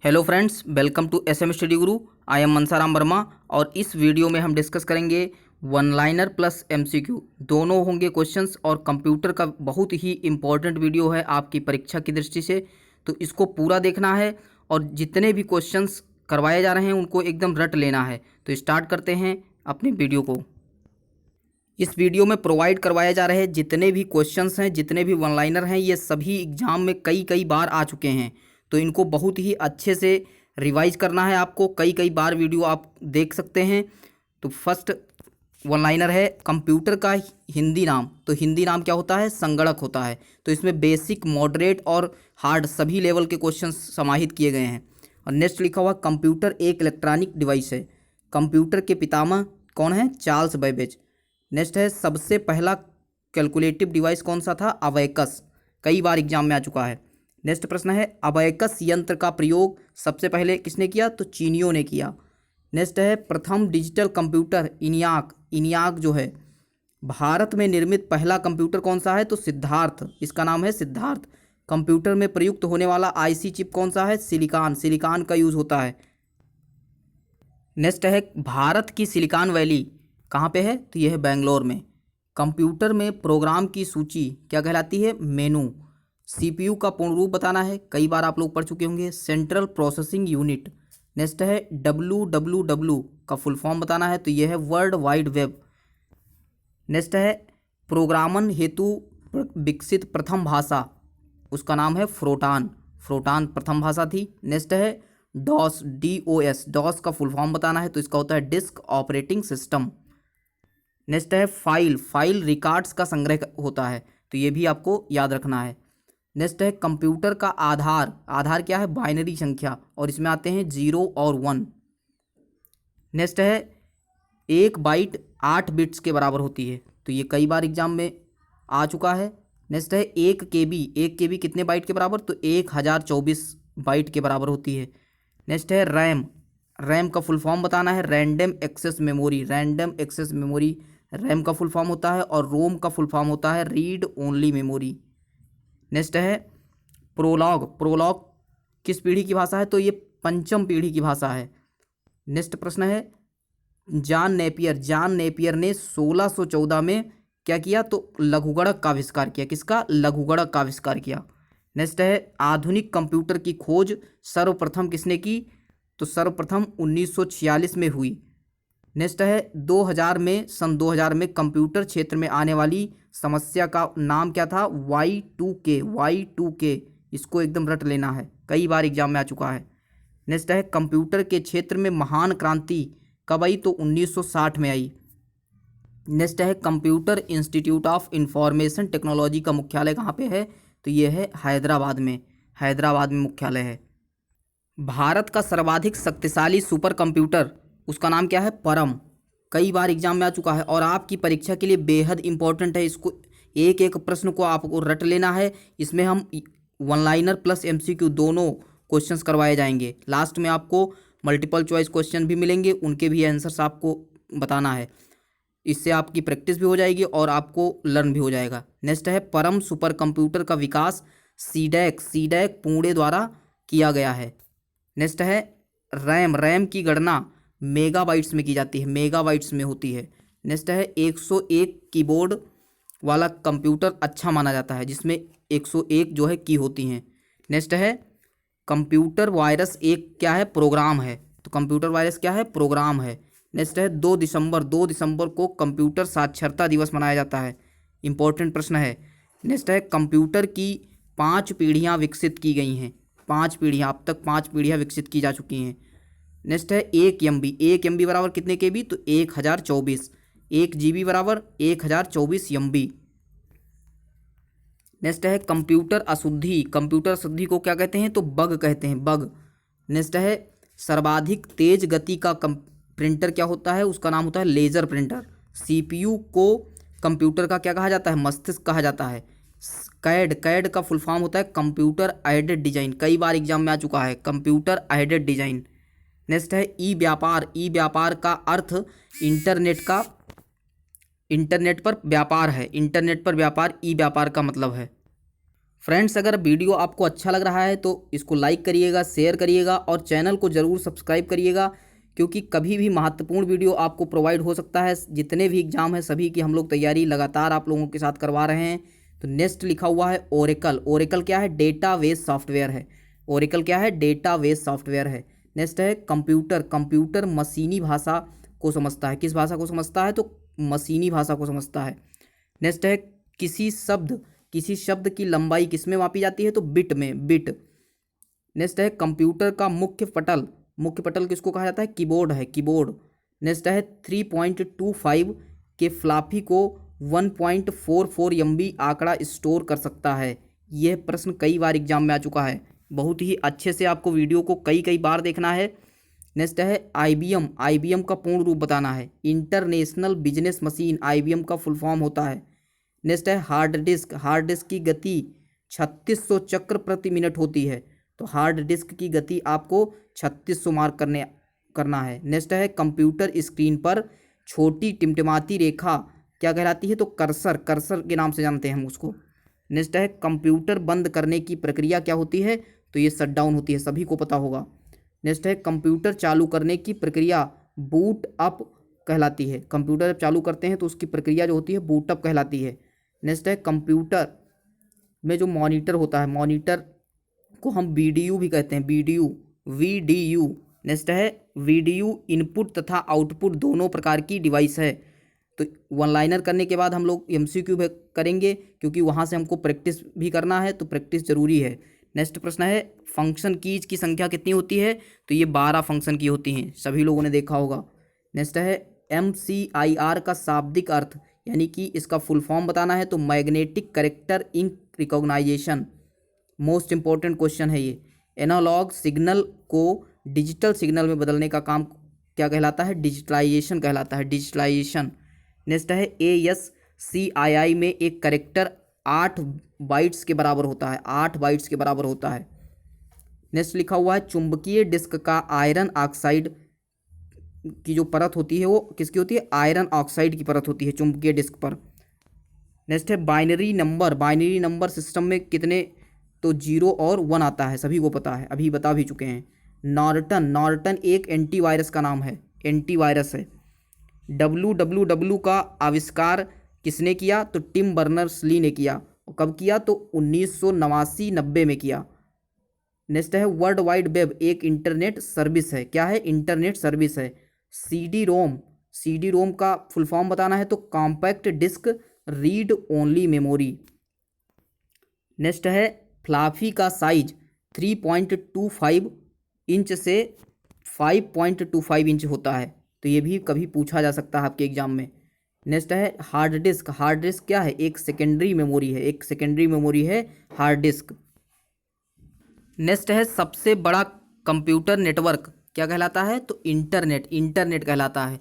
Hello friends, welcome to SM study Guru. I M Mansaram Verma और इस video में हम डिस्कस करेंगे वन लाइनर प्लस एमसीक्यू। दोनों होंगे क्वेश्चंस और कंप्यूटर का बहुत ही इम्पोर्टेंट वीडियो है आपकी परीक्षा की दृष्टि से, तो इसको पूरा देखना है और जितने भी क्वेश्चंस करवाए जा रहे हैं उनको एकदम रट लेना है। तो स्टार्ट करते हैं अपने वीडियो को। इस वीडियो में प्रोवाइड करवाए जा रहे जितने भी क्वेश्चंस हैं, जितने भी वन लाइनर हैं, ये सभी एग्जाम में कई कई बार आ चुके हैं, तो इनको बहुत ही अच्छे से रिवाइज करना है आपको। कई कई बार वीडियो आप देख सकते हैं। तो फर्स्ट वन लाइनर है कंप्यूटर का हिंदी नाम। तो हिंदी नाम क्या होता है? संगणक होता है। तो इसमें बेसिक, मॉडरेट और हार्ड सभी लेवल के क्वेश्चन समाहित किए गए हैं। और नेक्स्ट लिखा हुआ कंप्यूटर एक इलेक्ट्रॉनिक डिवाइस है। कंप्यूटर के पितामह कौन है? Charles Babbage. नेक्स्ट है सबसे पहला कैलकुलेटिव डिवाइस कौन सा था? अबैकस। कई बार एग्जाम में आ चुका है। नेक्स्ट प्रश्न है अबैकस यंत्र का प्रयोग सबसे पहले किसने किया? तो चीनियों ने किया। नेक्स्ट है प्रथम डिजिटल कंप्यूटर इनियाक। इनियाक जो है भारत में निर्मित पहला कंप्यूटर कौन सा है? तो सिद्धार्थ। इसका नाम है सिद्धार्थ। कंप्यूटर में प्रयुक्त होने वाला आईसी चिप कौन सा है? सिलिकॉन। सिलिकॉन का यूज होता है। नेक्स्ट है भारत की सिलिकॉन वैली कहाँ पे है? तो यह है बेंगलोर में। कंप्यूटर में प्रोग्राम की सूची क्या कहलाती है? मेनू। सीपीयू का पूर्ण रूप बताना है, कई बार आप लोग पढ़ चुके होंगे, सेंट्रल प्रोसेसिंग यूनिट। नेक्स्ट है डब्ल्यू का फुल फॉर्म बताना है, तो यह है वर्ल्ड वाइड वेब। नेक्स्ट है प्रोग्रामन हेतु विकसित प्रथम भाषा, उसका नाम है फ्रोटान। फ्रोटान प्रथम भाषा थी। नेक्स्ट है डॉस, DOS। डॉस का फुल फॉर्म बताना है, तो इसका होता है डिस्क ऑपरेटिंग सिस्टम। नेक्स्ट है फाइल। फाइल रिकॉर्ड्स का संग्रह होता है, तो ये भी आपको याद रखना है। नेक्स्ट है कंप्यूटर का आधार। आधार क्या है? बाइनरी संख्या, और इसमें आते हैं 0 और 1। नेक्स्ट है 1 बाइट 8 बिट्स के बराबर होती है, तो ये कई बार एग्जाम में आ चुका है। नेक्स्ट है 1 KB। 1 KB कितने बाइट के बराबर? तो 1024 बाइट के बराबर होती है। नेक्स्ट है रैम। रैम का फुल फॉर्म बताना है, random access memory. Random access memory RAM का फुल फॉर्म होता है, और रोम का फुल फॉर्म होता है रीड ओनली मेमोरी। नेक्स्ट है प्रोलॉग। प्रोलॉग किस पीढ़ी की भाषा है? तो ये पंचम पीढ़ी की भाषा है। नेक्स्ट प्रश्न है जॉन नेपियर। जॉन नेपियर ने 1614 में क्या किया? तो लघुगणक का आविष्कार किया। किसका? लघुगणक का आविष्कार किया। नेक्स्ट है आधुनिक कंप्यूटर की खोज सर्वप्रथम किसने की? तो सर्वप्रथम 1946 में हुई। नेक्स्ट है 2000 में, सन 2000 में कंप्यूटर क्षेत्र में आने वाली समस्या का नाम क्या था? Y2K। Y2K, इसको एकदम रट लेना है, कई बार एग्जाम में आ चुका है। नेक्स्ट है कंप्यूटर के क्षेत्र में महान क्रांति कब आई? तो 1960 में आई। नेक्स्ट है computer institute of information technology का मुख्यालय कहाँ पे है? तो ये है हैदराबाद में। हैदराबाद में मुख्यालय है। भारत का सर्वाधिक शक्तिशाली सुपर कंप्यूटर, उसका नाम क्या है? परम। कई बार एग्जाम में आ चुका है और आपकी परीक्षा के लिए बेहद इंपॉर्टेंट है। इसको एक एक प्रश्न को आपको रट लेना है। इसमें हम वन लाइनर प्लस MCQ दोनों क्वेश्चंस करवाए जाएंगे। लास्ट में आपको मल्टीपल चॉइस क्वेश्चन भी मिलेंगे, उनके भी आंसर्स आपको बताना है। इससे आपकी प्रैक्टिस भी हो जाएगी और आपको लर्न भी हो जाएगा। नेक्स्ट है परम सुपर कंप्यूटर का विकास सीडैक पुणे द्वारा किया गया है। नेक्स्ट है रैम। रैम की गणना मेगाबाइट्स में की जाती है, मेगाबाइट्स में होती है। नेक्स्ट है 101 कीबोर्ड वाला कंप्यूटर अच्छा माना जाता है, जिसमें 101 जो है की होती हैं। नेक्स्ट है कंप्यूटर वायरस एक क्या है? प्रोग्राम है। तो कंप्यूटर वायरस क्या है? प्रोग्राम है। नेक्स्ट है 2 दिसंबर को कंप्यूटर साक्षरता दिवस मनाया जाता है। इंपॉर्टेंट प्रश्न है। नेक्स्ट है कंप्यूटर की 5 पीढ़ियाँ विकसित की गई हैं। 5 पीढ़ियाँ, अब तक 5 पीढ़ियाँ विकसित की जा चुकी हैं। नेक्स्ट है 1 MB। 1 MB बराबर कितने KB? तो 1024। 1 GB बराबर 1024 MB। नेक्स्ट है कंप्यूटर अशुद्धि। कंप्यूटर अशुद्धि को क्या कहते हैं? तो बग कहते हैं, बग। नेक्स्ट है सर्वाधिक तेज गति का प्रिंटर क्या होता है? उसका नाम होता है लेजर प्रिंटर। CPU को कंप्यूटर का क्या कहा जाता है? मस्तिष्क कहा जाता है। कैड का फुल फॉर्म होता है कंप्यूटर एडेड डिजाइन। कई बार एग्जाम में आ चुका है, कंप्यूटर एडेड डिजाइन। नेक्स्ट है ई व्यापार। ई व्यापार का अर्थ इंटरनेट पर व्यापार है। इंटरनेट पर व्यापार ई व्यापार का मतलब है। फ्रेंड्स, अगर वीडियो आपको अच्छा लग रहा है तो इसको लाइक करिएगा, शेयर करिएगा और चैनल को ज़रूर सब्सक्राइब करिएगा, क्योंकि कभी भी महत्वपूर्ण वीडियो आपको प्रोवाइड हो सकता है। जितने भी एग्जाम हैं सभी की हम लोग तैयारी लगातार आप लोगों के साथ करवा रहे हैं। तो नेक्स्ट लिखा हुआ है ओरेकल। ओरेकल क्या है? डेटाबेस सॉफ्टवेयर है। ओरेकल क्या है? डेटाबेस सॉफ्टवेयर है। नेक्स्ट है कंप्यूटर। कंप्यूटर मशीनी भाषा को समझता है। किस भाषा को समझता है? तो मशीनी भाषा को समझता है। नेक्स्ट है किसी शब्द की लंबाई किस में मापी जाती है? तो बिट में, बिट। नेक्स्ट है कंप्यूटर का मुख्य पटल। मुख्य पटल किसको कहा जाता है? कीबोर्ड है, कीबोर्ड। नेक्स्ट है 3.25 के फ्लॉपी को 1.44 MB आंकड़ा स्टोर कर सकता है। यह प्रश्न कई बार एग्जाम में आ चुका है। बहुत ही अच्छे से आपको वीडियो को कई बार देखना है। नेक्स्ट है IBM। IBM का पूर्ण रूप बताना है। इंटरनेशनल बिजनेस मशीन IBM का फुल फॉर्म होता है। नेक्स्ट है हार्ड डिस्क। हार्ड डिस्क की गति 3600 चक्र प्रति मिनट होती है। तो हार्ड डिस्क की गति आपको 3600 मार्क करना है। नेक्स्ट है कंप्यूटर स्क्रीन पर छोटी टिमटिमाती रेखा क्या कहलाती है? तो कर्सर, कर्सर के नाम से जानते हैं हम उसको। नेक्स्ट है कंप्यूटर बंद करने की प्रक्रिया क्या होती है? तो ये शटडाउन होती है, सभी को पता होगा। नेक्स्ट है कंप्यूटर चालू करने की प्रक्रिया बूट अप कहलाती है। कंप्यूटर जब चालू करते हैं तो उसकी प्रक्रिया जो होती है बूट अप कहलाती है। नेक्स्ट है कंप्यूटर में जो मॉनिटर होता है, मॉनिटर को हम BDU भी कहते हैं, BDU, VDU। नेक्स्ट है VDU इनपुट तथा आउटपुट दोनों प्रकार की डिवाइस है। तो वन लाइनर करने के बाद हम लोग MCQ भी करेंगे, क्योंकि वहाँ से हमको प्रैक्टिस भी करना है, तो प्रैक्टिस जरूरी है। नेक्स्ट प्रश्न है फंक्शन कीज की संख्या कितनी होती है? तो ये 12 फंक्शन की होती हैं, सभी लोगों ने देखा होगा। नेक्स्ट है MCIR का शाब्दिक अर्थ, यानी कि इसका फुल फॉर्म बताना है। तो magnetic character ink recognition. Most important question है ये। एनालॉग सिग्नल को डिजिटल सिग्नल में बदलने का काम क्या कहलाता है? डिजिटलाइजेशन कहलाता है, डिजिटलाइजेशन। नेक्स्ट है ASCII में एक कैरेक्टर 8 बाइट्स के बराबर होता है, 8 बाइट्स के बराबर होता है। नेक्स्ट लिखा हुआ है चुंबकीय डिस्क का आयरन ऑक्साइड की जो परत होती है वो किसकी होती है? आयरन ऑक्साइड की परत होती है चुंबकीय डिस्क पर। नेक्स्ट है binary number. Binary number system में कितने? तो 0 और 1 आता है, सभी को पता है, अभी बता भी चुके हैं। नॉर्टन। नॉर्टन एक एंटीवायरस का नाम है, एंटीवायरस है। WWW का आविष्कार किसने किया? तो टिम बर्नर्स-ली ने किया। और कब किया? तो 1989-90 में किया। नेक्स्ट है वर्ल्ड वाइड वेब एक इंटरनेट सर्विस है। क्या है? इंटरनेट सर्विस है। CD-ROM। CD-ROM का फुल फॉर्म बताना है। तो compact disc read only memory. Next है फ्लॉपी का साइज 3.25 इंच से 5.25 इंच होता है। तो ये भी कभी पूछा जा सकता है आपके एग्जाम में। नेक्स्ट है हार्ड डिस्क। हार्ड डिस्क क्या है? एक सेकेंडरी मेमोरी है, एक सेकेंडरी मेमोरी है हार्ड डिस्क। नेक्स्ट है सबसे बड़ा कंप्यूटर नेटवर्क क्या कहलाता है? तो इंटरनेट, इंटरनेट कहलाता है।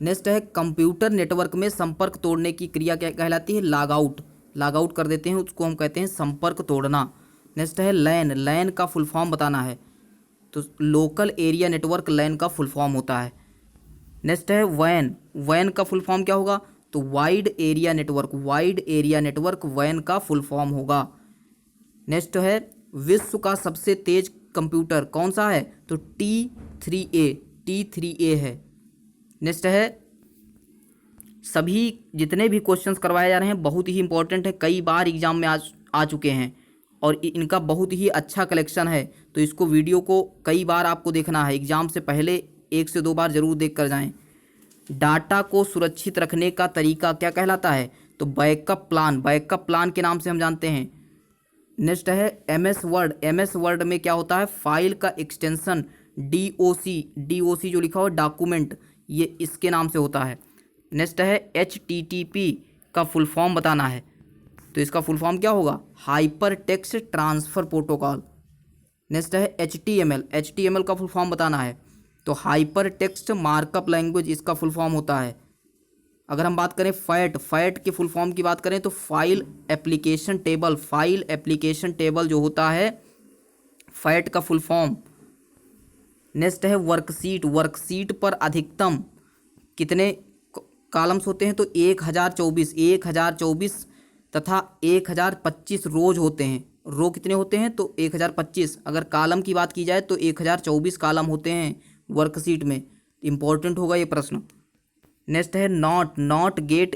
नेक्स्ट है कंप्यूटर नेटवर्क में संपर्क तोड़ने की क्रिया क्या कहलाती है? Log out. लॉग आउट कर देते हैं उसको हम कहते हैं संपर्क तोड़ना। नेक्स्ट है लैन। लैन का फुल फॉर्म बताना है। तो लोकल एरिया नेटवर्क लैन का फुल फॉर्म होता है। नेक्स्ट है वैन। वैन का फुल फॉर्म क्या होगा? तो wide area network. Wide area network वैन का फुल फॉर्म होगा। नेक्स्ट है विश्व का सबसे तेज कंप्यूटर कौन सा है? तो T3A। T3A है। नेक्स्ट है सभी जितने भी क्वेश्चंस करवाए जा रहे हैं बहुत ही इंपॉर्टेंट है, कई बार एग्जाम में आ चुके हैं और इनका बहुत ही अच्छा कलेक्शन है। तो इसको वीडियो को कई बार आपको देखना है, एग्जाम से पहले 1 से 2 बार जरूर देख कर जाएं। डाटा को सुरक्षित रखने का तरीका क्या कहलाता है? तो बैकअप प्लान। बैकअप प्लान के नाम से हम जानते हैं। नेक्स्ट है MS वर्ड। MS वर्ड में क्या होता है? फाइल का एक्सटेंशन DOC। DOC जो लिखा हुआ डॉक्यूमेंट, ये इसके नाम से होता है। नेक्स्ट है HTTP का फुल फॉर्म बताना है। तो इसका फुल फॉर्म क्या होगा? Hyper text transfer protocol. Next है HTML। HTML का फुल फॉर्म बताना है। तो हाइपर टेक्स्ट मार्कअप लैंग्वेज इसका फुल फॉर्म होता है। अगर हम बात करें फैट के फुल फॉर्म की बात करें तो file application table. File application table जो होता है फैट का फुल फॉर्म। नेक्स्ट है वर्कशीट। वर्कशीट पर अधिकतम कितने कॉलम्स होते हैं? तो 1024 तथा 1025 रोज होते हैं। रो कितने होते हैं तो 1025। अगर कालम की बात की जाए तो 1024 कालम होते हैं वर्कशीट में। इम्पोर्टेंट होगा ये प्रश्न। नेक्स्ट है नॉट। नॉट गेट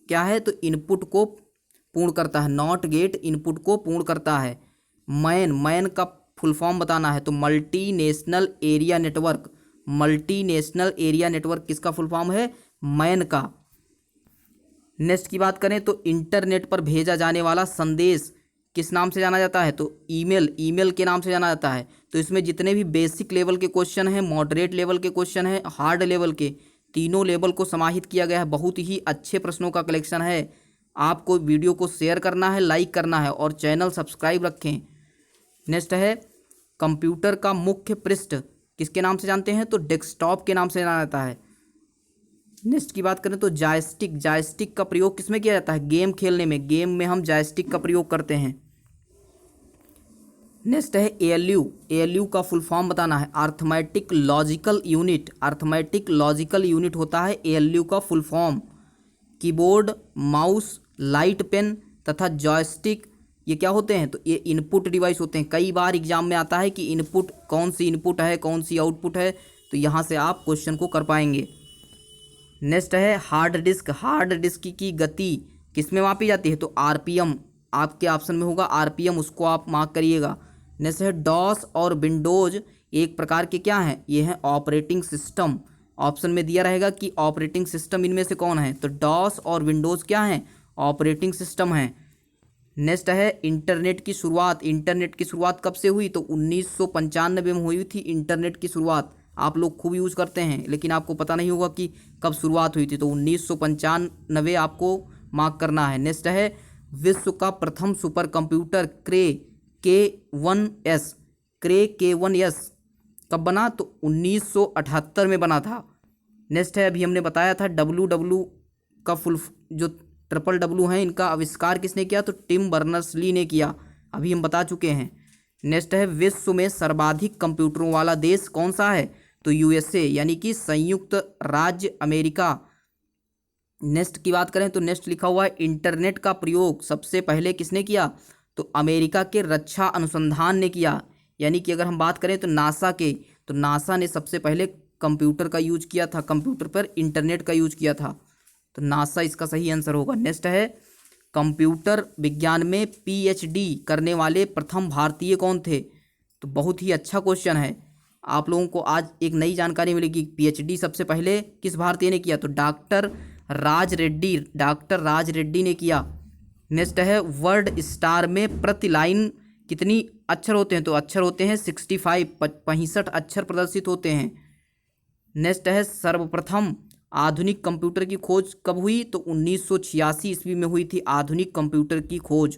क्या है तो इनपुट को पूर्ण करता है। नॉट गेट इनपुट को पूर्ण करता है। मैन। मैन का फुल फॉर्म बताना है तो multi national area network. Multi national area network किसका फुल फॉर्म है, मैन का। नेक्स्ट की बात करें तो इंटरनेट पर भेजा जाने वाला संदेश किस नाम से जाना जाता है तो ईमेल। ईमेल के नाम से जाना जाता है। तो इसमें जितने भी बेसिक लेवल के क्वेश्चन हैं, मॉडरेट लेवल के क्वेश्चन हैं, हार्ड लेवल के, तीनों लेवल को समाहित किया गया है। बहुत ही अच्छे प्रश्नों का कलेक्शन है। आपको वीडियो को शेयर करना है, लाइक करना है और चैनल सब्सक्राइब रखें। नेक्स्ट है कंप्यूटर का मुख्य पृष्ठ किसके नाम से जानते हैं तो डेस्कटॉप के नाम से जाना जाता है। नेक्स्ट की बात करें तो जॉयस्टिक। जॉयस्टिक का प्रयोग किसमें किया जाता है, गेम खेलने में। गेम में हम जॉयस्टिक का प्रयोग करते हैं। नेक्स्ट है एएलयू। एएलयू का फुल फॉर्म बताना है, arithmetic logical unit. Arithmetic logical unit होता है एएलयू का full form. Keyboard, mouse, light pen तथा जॉयस्टिक ये क्या होते हैं तो ये इनपुट डिवाइस होते हैं। कई बार एग्जाम में आता है कि इनपुट कौन सी इनपुट है, कौन सी आउटपुट है, तो यहाँ से आप क्वेश्चन को कर पाएंगे। नेक्स्ट है हार्ड डिस्क। हार्ड डिस्क की गति किस में मापी जाती है तो आरपीएम। आपके ऑप्शन में होगा आरपीएम, उसको आप मार्क करिएगा। नेक्स्ट है डॉस और विंडोज एक प्रकार के क्या हैं, ये हैं ऑपरेटिंग सिस्टम। ऑप्शन में दिया रहेगा कि ऑपरेटिंग सिस्टम इनमें से कौन है तो डॉस और विंडोज क्या हैं, ऑपरेटिंग सिस्टम हैं। नेक्स्ट है इंटरनेट की शुरुआत। इंटरनेट की शुरुआत कब से हुई तो 1995 में हुई थी इंटरनेट की शुरुआत। आप लोग खूब यूज़ करते हैं लेकिन आपको पता नहीं होगा कि कब शुरुआत हुई थी, तो 1995 आपको मार्क करना है। नेक्स्ट है विश्व का प्रथम सुपर कंप्यूटर क्रे K1S। क्रे K1S कब बना तो 1978 में बना था। नेक्स्ट है अभी हमने बताया था WW का फुल जो WW हैं इनका आविष्कार किसने किया तो टिम बर्नर्स-ली ने किया, अभी हम बता चुके हैं। नेक्स्ट है विश्व में सर्वाधिक कंप्यूटरों वाला देश कौन सा है तो USA यानी कि संयुक्त राज्य अमेरिका। नेक्स्ट की बात करें तो नेक्स्ट लिखा हुआ है इंटरनेट का प्रयोग सबसे पहले किसने किया तो अमेरिका के रक्षा अनुसंधान ने किया। यानी कि अगर हम बात करें तो नासा के, तो नासा ने सबसे पहले कंप्यूटर का यूज किया था, कंप्यूटर पर इंटरनेट का यूज किया था, तो नासा इसका सही आंसर होगा। नेक्स्ट है कंप्यूटर विज्ञान में PhD करने वाले प्रथम भारतीय कौन थे तो बहुत ही अच्छा क्वेश्चन है। आप लोगों को आज एक नई जानकारी मिलेगी। PhD सबसे पहले किस भारतीय ने किया तो डॉक्टर राज रेड्डी। डॉक्टर राज रेड्डी ने किया। नेक्स्ट है वर्ड स्टार में प्रति लाइन कितनी अक्षर होते हैं तो अक्षर होते हैं 65 अक्षर प्रदर्शित होते हैं। नेक्स्ट है सर्वप्रथम आधुनिक कंप्यूटर की खोज कब हुई तो 1986 ईस्वी में हुई थी आधुनिक कंप्यूटर की खोज।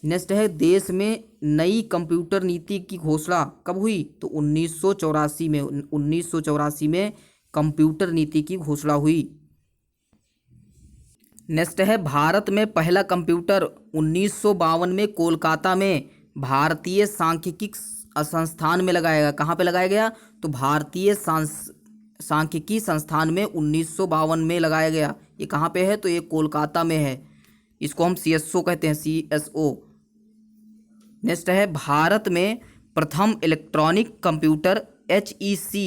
नेक्स्ट है देश में नई कंप्यूटर नीति की घोषणा कब हुई तो 1984 में। 1984 में कंप्यूटर नीति की घोषणा हुई। नेक्स्ट है भारत में पहला कंप्यूटर 1952 में कोलकाता में भारतीय सांख्यिकी संस्थान में लगाया गया। कहाँ पे लगाया गया तो भारतीय सांख्यिकी संस्थान में 1952 में लगाया गया। ये कहाँ पे है तो ये कोलकाता में है। इसको हम CSO कहते हैं, CSO। नेक्स्ट है भारत में प्रथम इलेक्ट्रॉनिक कंप्यूटर HEC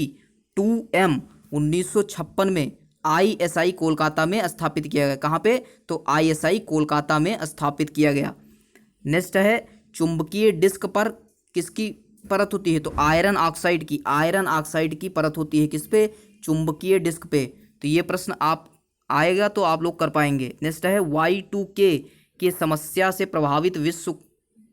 2M 1956 में ISI कोलकाता में स्थापित किया गया। कहाँ पे तो ISI कोलकाता में स्थापित किया गया। नेक्स्ट है चुंबकीय डिस्क पर किसकी परत होती है तो आयरन ऑक्साइड की। आयरन ऑक्साइड की परत होती है किस पे चुंबकीय डिस्क पे। तो ये प्रश्न आप आएगा तो आप लोग कर पाएंगे। नेक्स्ट है Y2K की समस्या से प्रभावित विश्व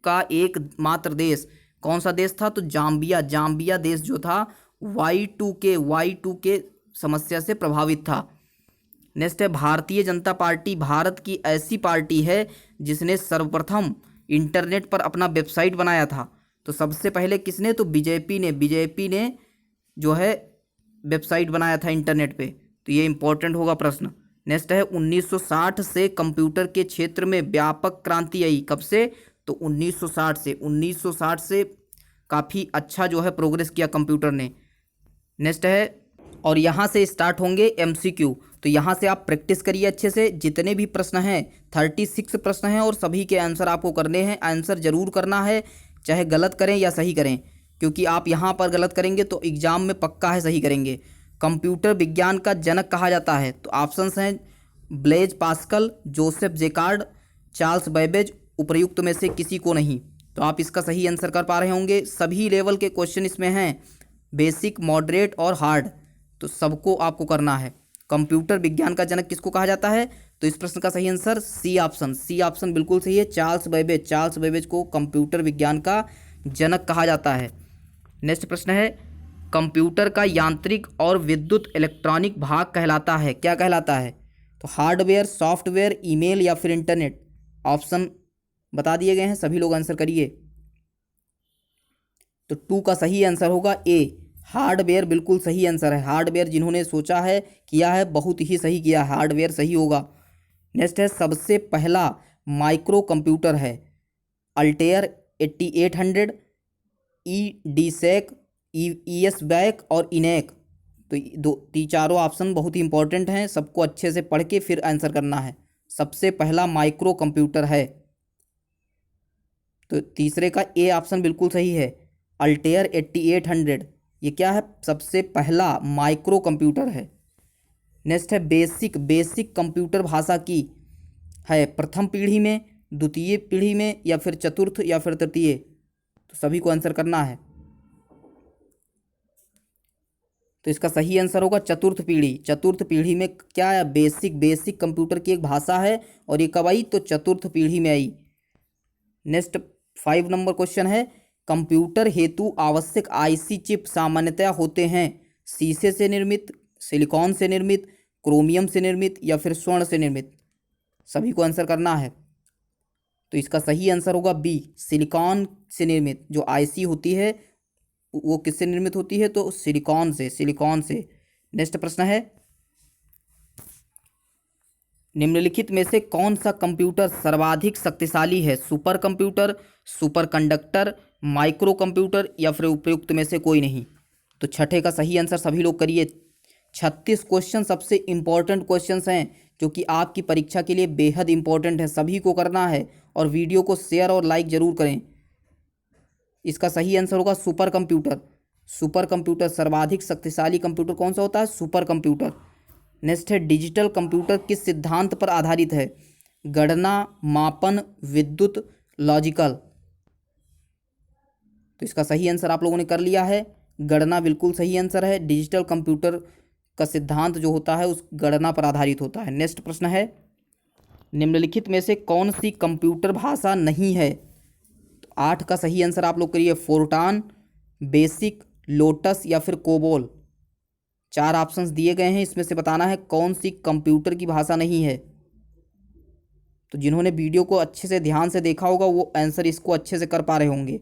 का एकमात्र देश कौन सा देश था तो जाम्बिया। जाम्बिया देश जो था Y2K समस्या से प्रभावित था। नेक्स्ट है भारतीय जनता पार्टी भारत की ऐसी पार्टी है जिसने सर्वप्रथम इंटरनेट पर अपना वेबसाइट बनाया था। तो सबसे पहले किसने तो बीजेपी ने जो है वेबसाइट बनाया था इंटरनेट पे। तो ये इंपॉर्टेंट होगा प्रश्न। नेक्स्ट है 1960 से कंप्यूटर के क्षेत्र में व्यापक क्रांति आई। कब से तो 1960 से काफ़ी अच्छा जो है प्रोग्रेस किया कंप्यूटर ने। नेक्स्ट है और यहाँ से स्टार्ट होंगे MCQ। तो यहाँ से आप प्रैक्टिस करिए अच्छे से। जितने भी प्रश्न हैं 36 प्रश्न हैं और सभी के आंसर आपको करने हैं। आंसर जरूर करना है, चाहे गलत करें या सही करें, क्योंकि आप यहाँ पर गलत करेंगे तो एग्जाम में पक्का है सही करेंगे। कंप्यूटर विज्ञान का जनक कहा जाता है, तो ऑप्शंस हैं Blaise Pascal, Joseph jacquard, Charles Babbage, उपर्युक्त में से किसी को नहीं। तो आप इसका सही आंसर कर पा रहे होंगे। सभी लेवल के क्वेश्चन इसमें हैं, बेसिक, मॉडरेट और हार्ड, तो सबको आपको करना है। कंप्यूटर विज्ञान का जनक किसको कहा जाता है? तो इस प्रश्न का सही answer C option, C option बिल्कुल सही है, चार्ल्स बैबेज। चार्ल्स बैबेज को कंप्यूटर विज्ञान का जनक कहा जाता है। नेक्स्ट प्रश्न है, कंप्यूटर का यांत्रिक और विद्युत इलेक्ट्रॉनिक भाग कहलाता है, क्या कहलाता है? तो हार्डवेयर, सॉफ्टवेयर, ईमेल या फिर इंटरनेट। ऑप्शन बता दिए गए हैं, सभी लोग आंसर करिए। तो 2 का सही आंसर होगा ए, हार्डवेयर बिल्कुल सही आंसर है। हार्डवेयर जिन्होंने सोचा है, किया है, बहुत ही सही किया, हार्डवेयर सही होगा। नेक्स्ट है, सबसे पहला माइक्रो कंप्यूटर है अल्टेयर 8800, ई डी सेक, ई एस बैक और इनेक। तो चारों ऑप्शन बहुत ही इंपॉर्टेंट हैं, सबको अच्छे से पढ़ के फिर आंसर करना है। सबसे पहला माइक्रो कंप्यूटर है, तो तीसरे का ए ऑप्शन बिल्कुल सही है, अल्टेयर 8800। ये क्या है? सबसे पहला माइक्रो कंप्यूटर है। नेक्स्ट है, बेसिक, बेसिक कंप्यूटर भाषा की है प्रथम पीढ़ी में, द्वितीय पीढ़ी में या फिर चतुर्थ या फिर तृतीय। तो सभी को आंसर करना है। तो इसका सही आंसर होगा चतुर्थ पीढ़ी। चतुर्थ पीढ़ी में क्या है? बेसिक, बेसिक कंप्यूटर की एक भाषा है और ये कब आई? तो चतुर्थ पीढ़ी में आई। नेक्स्ट 5 नंबर क्वेश्चन है, कंप्यूटर हेतु आवश्यक आईसी चिप सामान्यतया होते हैं शीशे से निर्मित, सिलिकॉन से निर्मित, क्रोमियम से निर्मित या फिर स्वर्ण से निर्मित। सभी को आंसर करना है। तो इसका सही आंसर होगा बी, सिलिकॉन से निर्मित। जो आईसी होती है वो किससे निर्मित होती है? तो सिलिकॉन से, सिलिकॉन से। नेक्स्ट प्रश्न है, निम्नलिखित में से कौन सा कंप्यूटर सर्वाधिक शक्तिशाली है? Super computer, super conductor, micro computer या फिर उपयुक्त में से कोई नहीं। तो छठे का सही आंसर सभी लोग करिए। 36 क्वेश्चन सबसे इंपॉर्टेंट क्वेश्चंस हैं जो कि आपकी परीक्षा के लिए बेहद इंपॉर्टेंट है, सभी को करना है। और वीडियो को शेयर और लाइक जरूर करें। इसका सही आंसर होगा सुपर कंप्यूटर। सुपर कंप्यूटर, सर्वाधिक शक्तिशाली कंप्यूटर कौन सा होता है? Super computer. नेक्स्ट है, डिजिटल कंप्यूटर किस सिद्धांत पर आधारित है? गणना, मापन, विद्युत, लॉजिकल। तो इसका सही आंसर आप लोगों ने कर लिया है, गणना बिल्कुल सही आंसर है। डिजिटल कंप्यूटर का सिद्धांत जो होता है उस गणना पर आधारित होता है। नेक्स्ट प्रश्न है, निम्नलिखित में से कौन सी कंप्यूटर भाषा नहीं है? तो 8 का सही आंसर आप लोग करिए, फोर्टान, बेसिक, लोटस या फिर कोबोल। 4 ऑप्शंस दिए गए हैं, इसमें से बताना है कौन सी कंप्यूटर की भाषा नहीं है। तो जिन्होंने वीडियो को अच्छे से ध्यान से देखा होगा वो आंसर इसको अच्छे से कर पा रहे होंगे।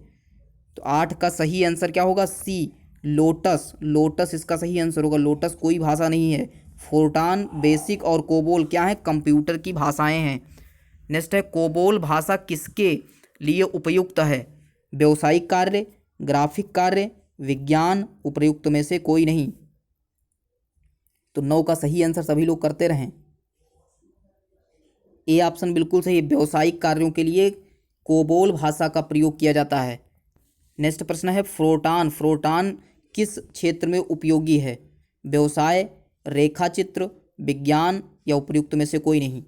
तो 8 का सही आंसर क्या होगा? सी, लोटस। लोटस इसका सही आंसर होगा। लोटस कोई भाषा नहीं है। फोर्टान, बेसिक और कोबोल क्या है? कंप्यूटर की भाषाएं हैं। नेक्स्ट है, कोबोल भाषा किसके लिए उपयुक्त है? व्यावसायिक कार्य, ग्राफिक कार्य, विज्ञान, उपयुक्त में से कोई नहीं। तो 9 का सही आंसर सभी लोग करते रहें। ए ऑप्शन बिल्कुल सही, व्यावसायिक कार्यों के लिए कोबोल भाषा का प्रयोग किया जाता है। नेक्स्ट प्रश्न है, फोर्टान, फोर्टान किस क्षेत्र में उपयोगी है? व्यवसाय, रेखाचित्र, विज्ञान या उपयुक्त में से कोई नहीं।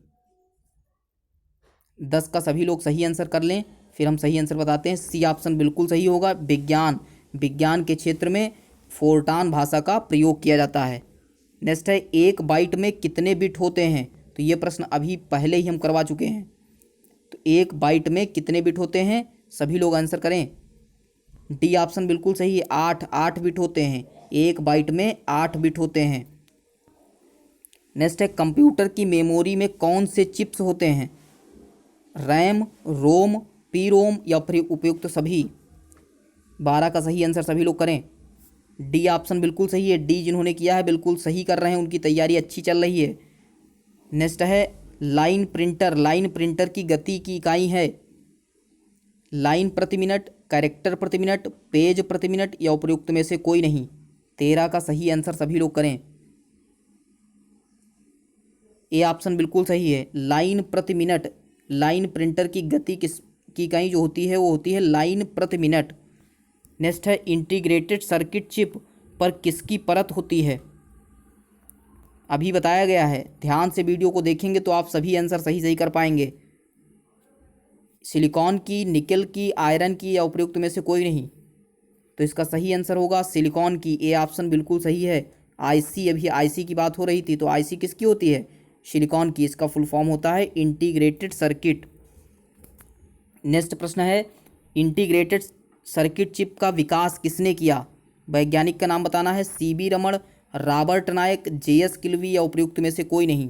10 का सभी लोग सही आंसर कर लें, फिर हम सही आंसर बताते हैं। सी ऑप्शन बिल्कुल सही होगा, विज्ञान। विज्ञान के क्षेत्र में फोर्टान भाषा का प्रयोग किया जाता है। नेक्स्ट है, 1 बाइट में कितने बिट होते हैं? तो ये प्रश्न अभी पहले ही हम करवा चुके हैं। तो 1 बाइट में कितने बिट होते हैं? सभी लोग आंसर करें। डी ऑप्शन बिल्कुल सही है, 8 बिट होते हैं। 1 बाइट में 8 बिट होते हैं। नेक्स्ट है, कंप्यूटर की मेमोरी में कौन से चिप्स होते हैं? रैम, रोम, पी रोम या फिर उपयुक्त सभी। 12 का सही आंसर सभी लोग करें। डी ऑप्शन बिल्कुल सही है। डी जिन्होंने किया है बिल्कुल सही कर रहे हैं, उनकी तैयारी अच्छी चल रही है। नेक्स्ट है, लाइन प्रिंटर, लाइन प्रिंटर की गति की इकाई है लाइन प्रति मिनट, कैरेक्टर प्रति मिनट, पेज प्रति मिनट या उपयुक्त में से कोई नहीं। 13 का सही आंसर सभी लोग करें। ए ऑप्शन बिल्कुल सही है। लाइन प्रति मिनट, लाइन प्रिंटर की गति किस की इकाई जो होती है वो होती है लाइन प्रति मिनट। नेक्स्ट है इंटीग्रेटेड सर्किट चिप पर किसकी परत होती है? अभी बताया गया है, ध्यान से वीडियो को देखेंगे तो आप सभी आंसर सही सही कर पाएंगे। सिलिकॉन की, निकल की, आयरन की या उपयुक्त में से कोई नहीं। तो इसका सही आंसर होगा सिलिकॉन की। ए ऑप्शन बिल्कुल सही है। आईसी, अभी आईसी की बात हो रही थी, तो आईसी किसकी होती है? सिलिकॉन की। इसका फुल फॉर्म होता है इंटीग्रेटेड सर्किट। नेक्स्ट प्रश्न है इंटीग्रेटेड सर्किट चिप का विकास किसने किया? वैज्ञानिक का नाम बताना है। सीवी रमन, रॉबर्ट नायक, जेएस किल्वी या उपयुक्त में से कोई नहीं।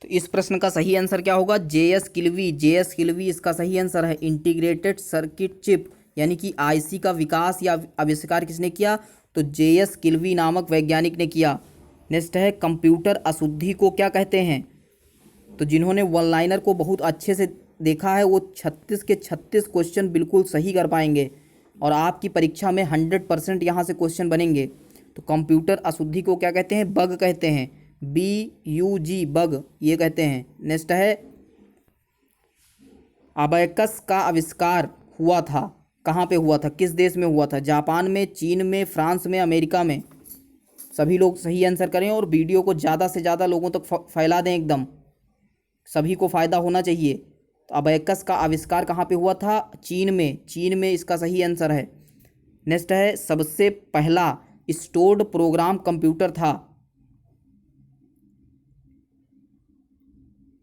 तो इस प्रश्न का सही आंसर क्या होगा? जेएस किल्वी। जेएस किल्वी इसका सही आंसर है। इंटीग्रेटेड सर्किट चिप यानी कि आईसी का विकास या आविष्कार किसने किया? तो जेएस किल्वी नामक वैज्ञानिक ने किया। नेक्स्ट है कंप्यूटर अशुद्धि को क्या कहते हैं? तो जिन्होंने वन लाइनर को बहुत अच्छे से देखा है वो 36 के 36 क्वेश्चन बिल्कुल सही कर पाएंगे और आपकी परीक्षा में 100% यहाँ से क्वेश्चन बनेंगे। तो कंप्यूटर अशुद्धि को क्या कहते हैं? बग कहते हैं। BUG, बग ये कहते हैं। नेक्स्ट है अबैकस का आविष्कार हुआ था, कहाँ पे हुआ था, किस देश में हुआ था? जापान में, चीन में, फ्रांस में, अमेरिका में? सभी लोग सही आंसर करें और वीडियो को ज़्यादा से ज़्यादा लोगों तक फैला दें, एकदम सभी को फ़ायदा होना चाहिए। तो अबैकस का आविष्कार कहाँ पे हुआ था? चीन में। चीन में इसका सही आंसर है। नेक्स्ट है सबसे पहला स्टोर्ड प्रोग्राम कंप्यूटर था।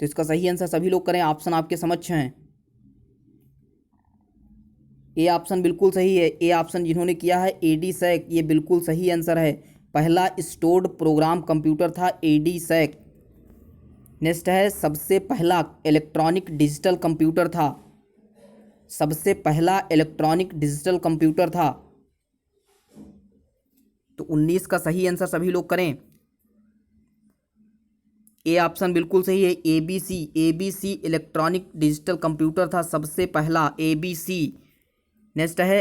तो इसका सही आंसर सभी लोग करें, ऑप्शन आपके समक्ष हैं। ए ऑप्शन बिल्कुल सही है। ए ऑप्शन जिन्होंने किया है एडीसैक, ये बिल्कुल सही आंसर है। पहला स्टोर्ड प्रोग्राम कंप्यूटर था एडीसैक। नेक्स्ट है सबसे पहला इलेक्ट्रॉनिक डिजिटल कंप्यूटर था। सबसे पहला इलेक्ट्रॉनिक डिजिटल कंप्यूटर था। तो 19 का सही आंसर सभी लोग करें। ए ऑप्शन बिल्कुल सही है। ABC, ABC electronic digital computer था सबसे पहला, एबीसी। नेक्स्ट है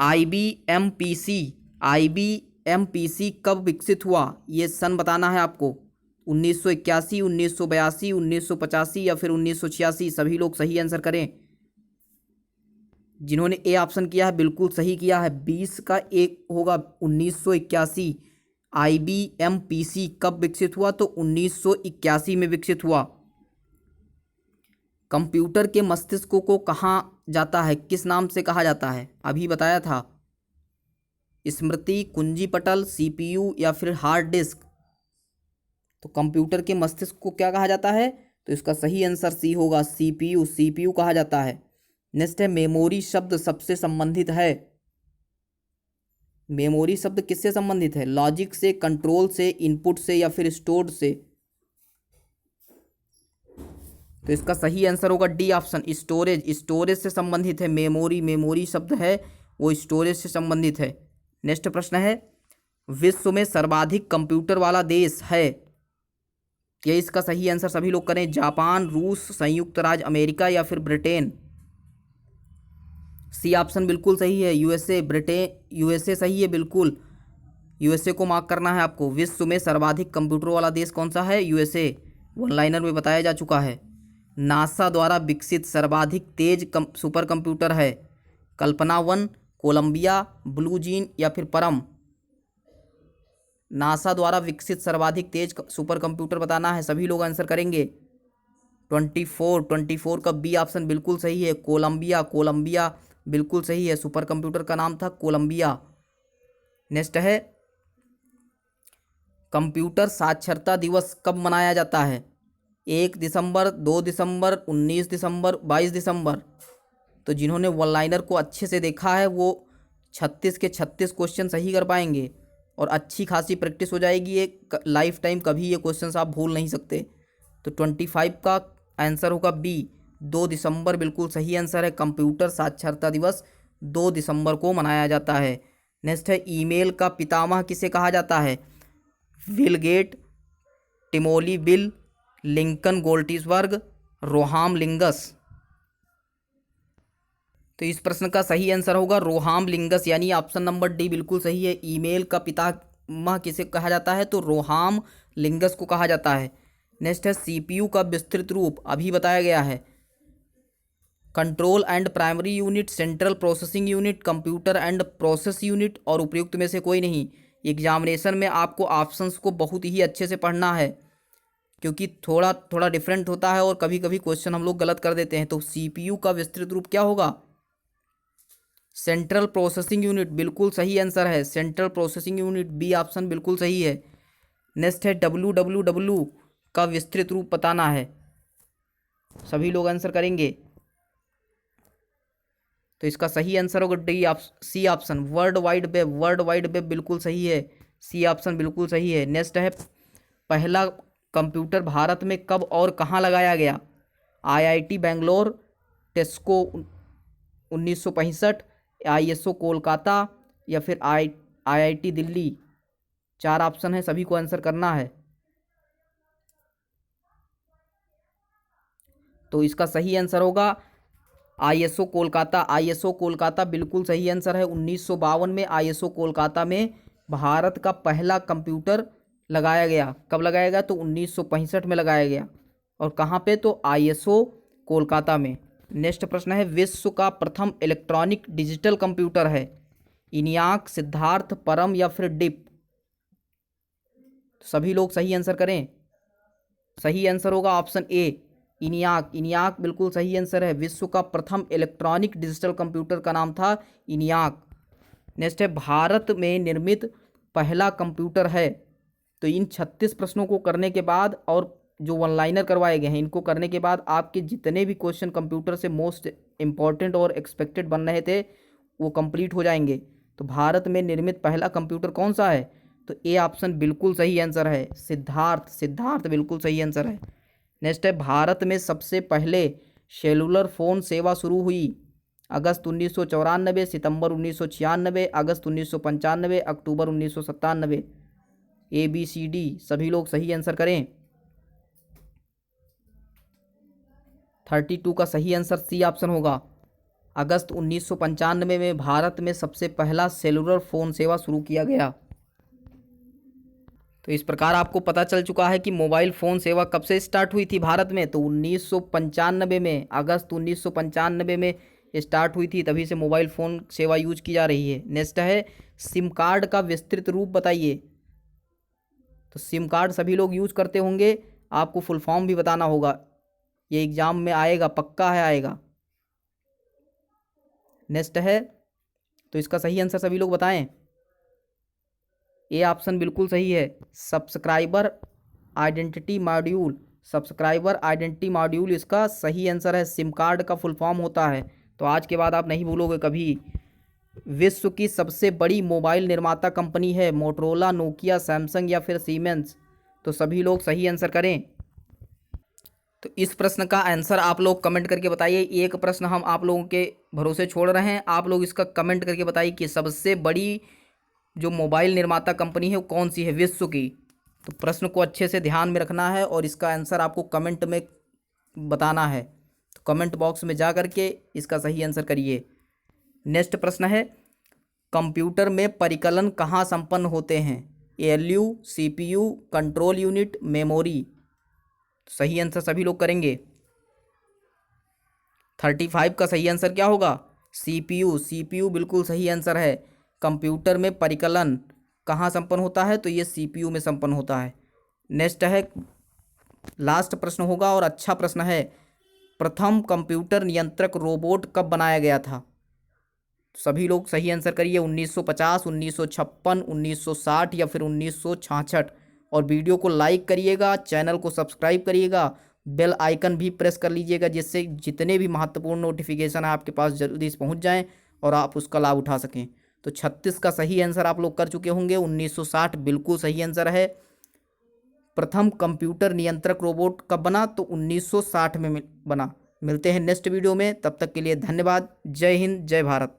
IBM-PC, IBM-PC कब विकसित हुआ? ये सन बताना है आपको। 1981, 1982, 1985 या फिर 1986? सभी लोग सही आंसर करें। जिन्होंने ए ऑप्शन किया है बिल्कुल सही किया है। 20 का एक होगा 1981। IBM-PC कब विकसित हुआ? तो 1981 में विकसित हुआ। कंप्यूटर के मस्तिष्क को कहाँ जाता है, किस नाम से कहा जाता है? अभी बताया था। स्मृति, कुंजी पटल, CPU या फिर हार्ड डिस्क? तो कंप्यूटर के मस्तिष्क को क्या कहा जाता है? तो इसका सही आंसर सी होगा, CPU। CPU कहा जाता है। नेक्स्ट है मेमोरी शब्द सबसे संबंधित है। मेमोरी शब्द किससे संबंधित है? लॉजिक से, कंट्रोल से, इनपुट से या फिर स्टोर्ड से? तो इसका सही आंसर होगा डी ऑप्शन, स्टोरेज। स्टोरेज से संबंधित है मेमोरी। मेमोरी शब्द है वो स्टोरेज से संबंधित है। नेक्स्ट प्रश्न है विश्व में सर्वाधिक कंप्यूटर वाला देश है? ये इसका सही आंसर सभी लोग करें। जापान, रूस, संयुक्त राज्य अमेरिका या फिर ब्रिटेन? सी ऑप्शन बिल्कुल सही है, USA। ब्रिटेन, USA सही है बिल्कुल। USA को मार्क करना है आपको। विश्व में सर्वाधिक कंप्यूटर वाला देश कौन सा है? USA। वन लाइनर में बताया जा चुका है। नासा द्वारा विकसित सर्वाधिक तेज सुपर कंप्यूटर है? कल्पना 1, कोलंबिया, ब्लू जीन या फिर परम? नासा द्वारा विकसित सर्वाधिक तेज सुपर कंप्यूटर बताना है, सभी लोग आंसर करेंगे। 24 का बी ऑप्शन बिल्कुल सही है। कोलंबिया, कोलंबिया बिल्कुल सही है। सुपर कंप्यूटर का नाम था कोलंबिया। नेक्स्ट है कंप्यूटर साक्षरता दिवस कब मनाया जाता है? 1 दिसंबर, 2 दिसंबर, 19 दिसंबर, 22 दिसंबर? तो जिन्होंने वन लाइनर को अच्छे से देखा है वो 36 के 36 क्वेश्चन सही कर पाएंगे और अच्छी खासी प्रैक्टिस हो जाएगी। एक लाइफ टाइम कभी ये क्वेश्चन आप भूल नहीं सकते। तो 25 का आंसर होगा बी, 2 दिसंबर बिल्कुल सही आंसर है। कंप्यूटर साक्षरता दिवस 2 दिसंबर को मनाया जाता है। नेक्स्ट है ईमेल का पितामह किसे कहा जाता है? बिल गेट, टिमोली बिल, लिंकन गोल्डस्बर्ग, रोहाम लिंगस? तो इस प्रश्न का सही आंसर होगा रोहाम लिंगस, यानी ऑप्शन नंबर डी बिल्कुल सही है। ईमेल का पिता पितामह किसे कहा जाता है? तो रोहाम लिंगस को कहा जाता है। नेक्स्ट है सीपीयू का विस्तृत रूप अभी बताया गया है। Control and primary unit, central processing unit, computer and process unit और उपयुक्त में से कोई नहीं। एग्जामिनेशन में आपको ऑप्शंस को बहुत ही अच्छे से पढ़ना है, क्योंकि थोड़ा थोड़ा डिफरेंट होता है और कभी कभी क्वेश्चन हम लोग गलत कर देते हैं। तो सीपीयू का विस्तृत रूप क्या होगा? सेंट्रल प्रोसेसिंग यूनिट, बिल्कुल सही आंसर है। Central processing unit, B option बिल्कुल सही है। नेक्स्ट है डब्ल्यू का विस्तृत रूप बताना है। सभी लोग आंसर करेंगे, तो इसका सही आंसर होगा D C option, world wide web. World wide web बिल्कुल सही है, सी ऑप्शन बिल्कुल सही है। नेक्स्ट है पहला कंप्यूटर भारत में कब और कहाँ लगाया गया? आईआईटी बेंगलोर, टेस्को 1965, आईएसओ कोलकाता या फिर आईआईटी दिल्ली। 4 ऑप्शन है, सभी को आंसर करना है। तो इसका सही आंसर होगा आईएसओ कोलकाता। आईएसओ कोलकाता बिल्कुल सही आंसर है। 1952 में आईएसओ कोलकाता में भारत का पहला कंप्यूटर लगाया गया। कब लगाया गया? तो 1965 में लगाया गया। और कहाँ पे? तो आईएसओ कोलकाता में। नेक्स्ट प्रश्न है विश्व का प्रथम इलेक्ट्रॉनिक डिजिटल कंप्यूटर है? इनियाक, सिद्धार्थ, परम या फिर डिप। सभी लोग सही आंसर करें। सही आंसर होगा ऑप्शन ए, इनियाक। इनियाक बिल्कुल सही आंसर है। विश्व का प्रथम इलेक्ट्रॉनिक डिजिटल कंप्यूटर का नाम था इनियाक। नेक्स्ट है भारत में निर्मित पहला कंप्यूटर है? तो इन 36 प्रश्नों को करने के बाद और जो वन लाइनर करवाए गए हैं इनको करने के बाद आपके जितने भी क्वेश्चन कंप्यूटर से मोस्ट इम्पॉर्टेंट और एक्सपेक्टेड बन रहे थे वो कंप्लीट हो जाएंगे। तो भारत में निर्मित पहला कंप्यूटर कौन सा है? तो ए ऑप्शन बिल्कुल सही आंसर है, सिद्धार्थ। सिद्धार्थ बिल्कुल सही आंसर है। नेक्स्ट है भारत में सबसे पहले सेलुलर फ़ोन सेवा शुरू हुई? अगस्त 1994, सितंबर 1996, अगस्त 1995, अक्टूबर 1997। ए बी सी डी, सभी लोग सही आंसर करें। 32 का सही आंसर सी ऑप्शन होगा। अगस्त 1995 में भारत में सबसे पहला सेलुलर फ़ोन सेवा शुरू किया गया। तो इस प्रकार आपको पता चल चुका है कि मोबाइल फ़ोन सेवा कब से स्टार्ट हुई थी भारत में। तो 1995 में, अगस्त 1995 में स्टार्ट हुई थी, तभी से मोबाइल फ़ोन सेवा यूज की जा रही है। नेक्स्ट है सिम कार्ड का विस्तृत रूप बताइए? तो सिम कार्ड सभी लोग यूज करते होंगे, आपको फुल फॉर्म भी बताना होगा, ये एग्जाम में आएगा, पक्का है आएगा। नेक्स्ट है, तो इसका सही आंसर सभी लोग बताएं। ए ऑप्शन बिल्कुल सही है, subscriber identity module. Subscriber identity module इसका सही आंसर है, सिम कार्ड का फुल फॉर्म होता है। तो आज के बाद आप नहीं भूलोगे कभी। विश्व की सबसे बड़ी मोबाइल निर्माता कंपनी है? मोटरोला, नोकिया, सैमसंग या फिर सीमेंस। तो सभी लोग सही आंसर करें। तो इस प्रश्न का आंसर आप लोग कमेंट करके बताइए। एक प्रश्न हम आप लोगों के भरोसे छोड़ रहे हैं, आप लोग इसका कमेंट करके बताइए कि सबसे बड़ी जो मोबाइल निर्माता कंपनी है वो कौन सी है विश्व की। तो प्रश्न को अच्छे से ध्यान में रखना है और इसका आंसर आपको कमेंट में बताना है। तो कमेंट बॉक्स में जा करके इसका सही आंसर करिए। नेक्स्ट प्रश्न है कंप्यूटर में परिकलन कहाँ संपन्न होते हैं? ALU, CPU, control unit, memory. सही आंसर सभी लोग करेंगे। 35 का सही आंसर क्या होगा? सीपीयू। सीपीयू बिल्कुल सही आंसर है। कंप्यूटर में परिकलन कहाँ संपन्न होता है? तो ये सीपीयू में संपन्न होता है। नेक्स्ट है, लास्ट प्रश्न होगा और अच्छा प्रश्न है, प्रथम कंप्यूटर नियंत्रक रोबोट कब बनाया गया था? सभी लोग सही आंसर करिए। 1950, 1956, 1960 या फिर 1966। और वीडियो को लाइक करिएगा, चैनल को सब्सक्राइब करिएगा, बेल आइकन भी प्रेस कर लीजिएगा, जिससे जितने भी महत्वपूर्ण नोटिफिकेशन है आपके पास जल्दी से पहुंच जाएं और आप उसका लाभ उठा सकें। तो 36 का सही आंसर आप लोग कर चुके होंगे। 1960 बिल्कुल सही आंसर है। प्रथम कंप्यूटर नियंत्रक रोबोट कब बना? तो 1960 में बना। मिलते हैं नेक्स्ट वीडियो में, तब तक के लिए धन्यवाद। जय हिंद, जय भारत।